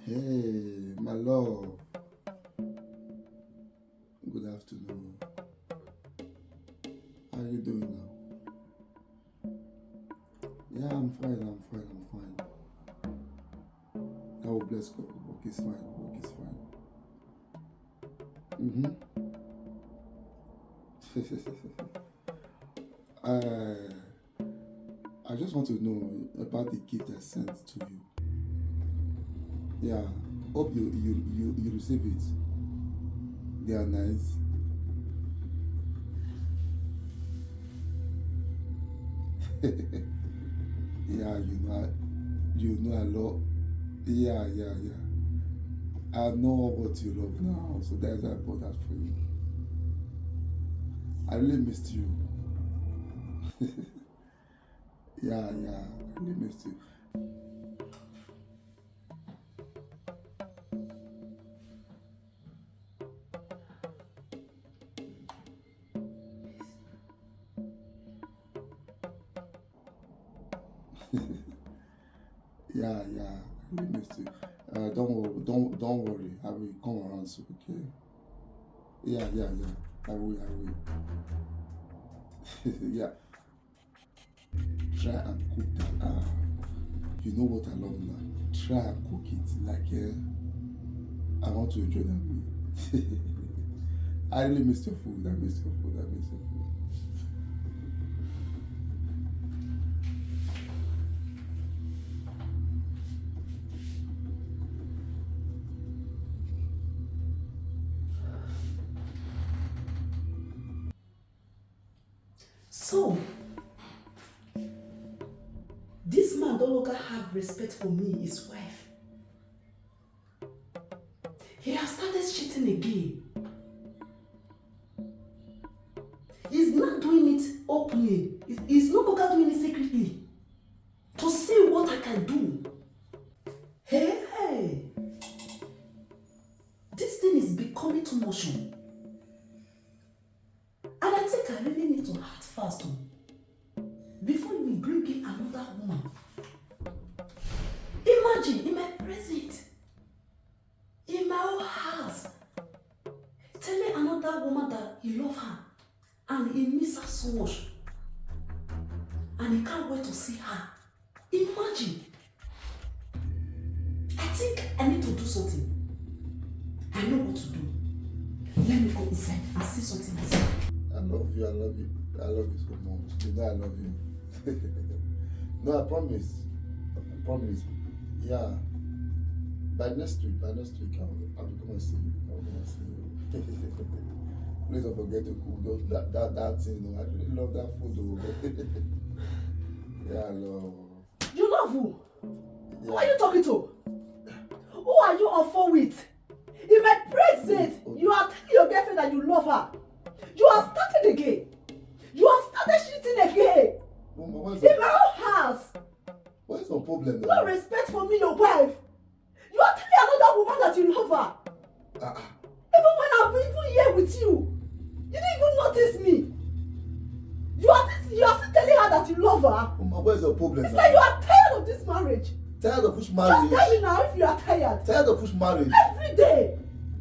Hey, my love. Good afternoon. How are you doing now? Yeah, I'm fine. Oh, bless God. Work is fine. Mm-hmm. I just want to know about the gift I sent to you. Yeah, hope you receive it. They are nice. Yeah, you know I love. Yeah. I know what you love now, so that's why I bought that for you. I really missed you. I really missed you. I really missed you. Don't worry. I will come around soon, okay? Yeah. I will. Yeah, try and cook that. You know what I love now. Try and cook it like I want to enjoy that meal. I really missed your food. I missed your food. So, this man no longer have respect for me, his wife. He has started cheating again. He's not doing it openly. He's no longer doing it secretly. To see what I can do. Hey! This thing is becoming too much. And I think I really need to act fast before you will bring in another woman. Imagine, in my presence, in my own house, telling another woman that he loves her and he misses her so much and he can't wait to see her. Imagine. I think I need to do something. I know what to do. Let me go inside and see something myself. I love you so much. You know I love you. No, I promise. Yeah. By next week, I'll be coming to see you. Please don't forget to cook that thing. You know, I really love that food though. Yeah, I love. You love who? Yeah. Who are you talking to? Who are you on phone with? In my presence, you are telling your girlfriend that you love her. You are starting again. You are started cheating again. Mama, in my own house. What is the problem? No respect for me, your wife. You are telling another woman that you love her. Even when I'm even here with you, you didn't even notice me. You are still telling her that you love her. Mama, what is the problem? It's like you are tired of this marriage. Tired of which marriage? Just tell me now if you are tired. Tired of which marriage? Every day.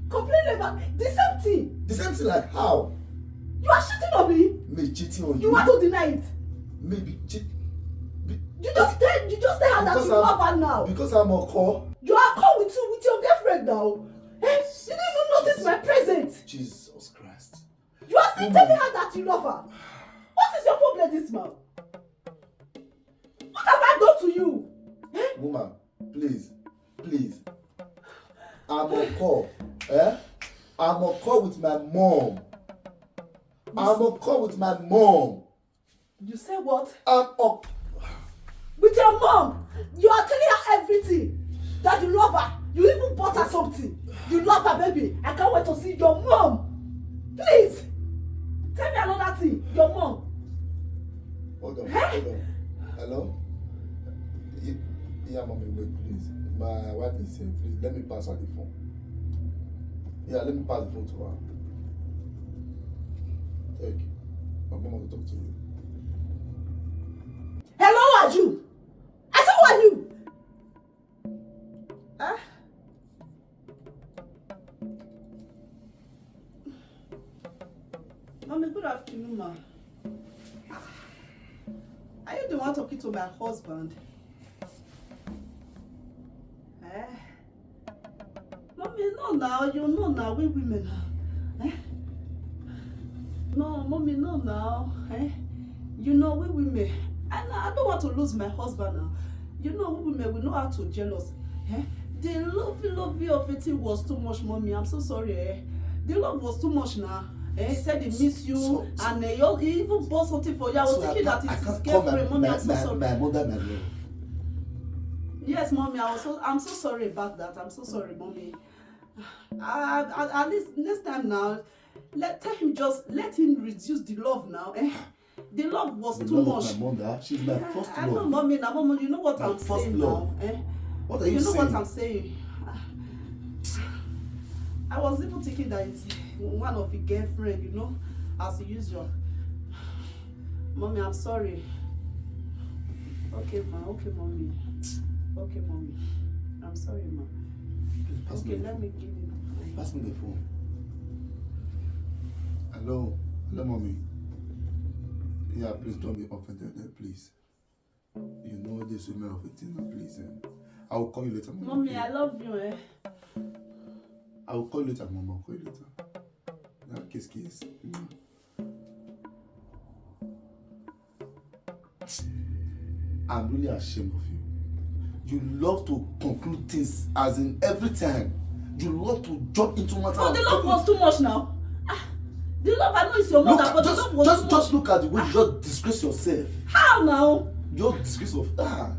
Complaining about the same thing. The same thing like how? You are cheating on me. Me cheating on you? You want to deny it. Maybe cheat. You just tell her that you love her now. Because I'm a call. You are call with your girlfriend now. You didn't even notice my present. Jesus Christ. You are still telling her that you love her. What is your problem this man? What have I done to you? Woman, please. I'm on call. I'm on call with my mom. You say what? I'm on. With your mom. You are telling her everything. That you love her. You even bought her something. You love her, baby. I can't wait to see your mom. Please. Tell me another thing. Your mom. Hold on. Hello? Yeah, mommy, wait, please. My wife is here. Please, let me pass her the phone. Yeah, let me pass the phone to her. Take. My mom wants to talk to you. Hello, who are you? I said, who are you? Good afternoon, ma. Are you the one talking to my husband? Eh? Mommy, no now. You know now. We women now. Eh? No, mommy, no now. Eh? You know we women. And I don't want to lose my husband now. You know we women, we know how to jealous. Eh? The l0ve of it was too much, mommy. I'm so sorry. Eh? The love was too much now. Eh? He said he miss you, and he even bought something for you. I was thinking that it's his girlfriend, mommy. I'm so sorry. My mother, my love. Yes, mommy. I'm so sorry about that. I'm so sorry, mommy. At least next time now, let him reduce the love now. Eh? The love was too much. Of my mother, she's my first love. I know, mommy. Now, mom, you know what I'm saying now. Eh? What are you saying? You know what I'm saying. I was even thinking that it's one of your girlfriend, you know, as usual. Mommy, I'm sorry. Okay, ma. Okay, mommy. Okay, mommy. I'm sorry, ma. Okay, let me give you. Pass me the phone. Hello, mommy. Yeah, please don't be offended, please. You know this woman of 18, please. I will call you later, mama. Mommy, I love you, eh? I will call you later, mama. I'll call you later. Yeah, kiss. I'm really ashamed of you. You love to conclude things as in every time. You love to jump into matters. Oh, the love was too much now. The love, I know it's your mother, but the love was too much. Just look at the way you just disgrace yourself. How now? Your disgrace of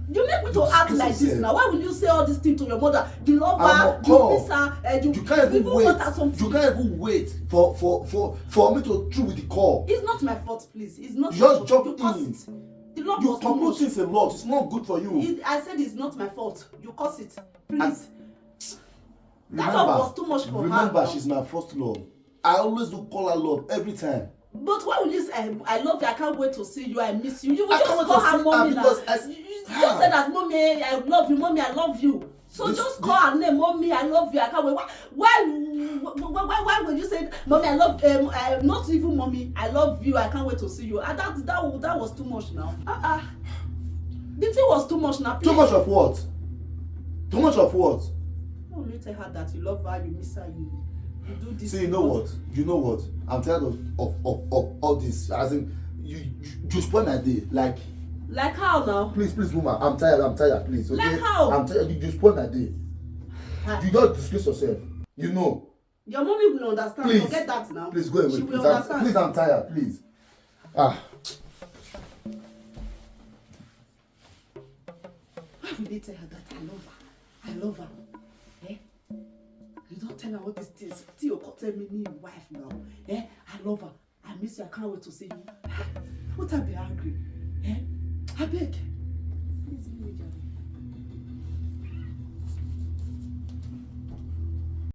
You make me to act like this now. Why will you say all these things to your mother? You love her, you miss her, you can't even wait. Want her something. You can't even wait for me to through with the call. It's not my fault, please. It's not You my just fault. jump in. The love You was too much. conclude things a lot. It's not good for you. I said it's not my fault. You cause it, please. Remember, that love was too much for her. Remember, she's my first love. I always do call her love every time. But why will you say, I love you, I can't wait to see you, I miss you? You will just call her mommy now. You just said that, mommy, I love you, mommy, I love you. So just call her name, mommy, I love you, I can't wait. Why would you say, mommy, I love, not even mommy, I love you, I can't wait to see you? That was too much now. The thing was too much now, please. Too much of what? Too much of what? Why will you tell her that you love her, you miss her, you do this? See, you know what? I'm tired of all this. As in, you spoil my day. Like how now? Please, woman. I'm tired, please. Okay? Like how? I'm tired. You spoil my day. You don't disgrace yourself. You know. Your mommy will understand. Please. Forget that now. Please go away. She will understand. Please, I'm tired. Please. Why will they tell her that I love her? Eh? You don't tell her all these things. Till you tell me your wife now. Eh? I love her. I miss you. I can't wait to see you. What I be angry? Eh? I beg.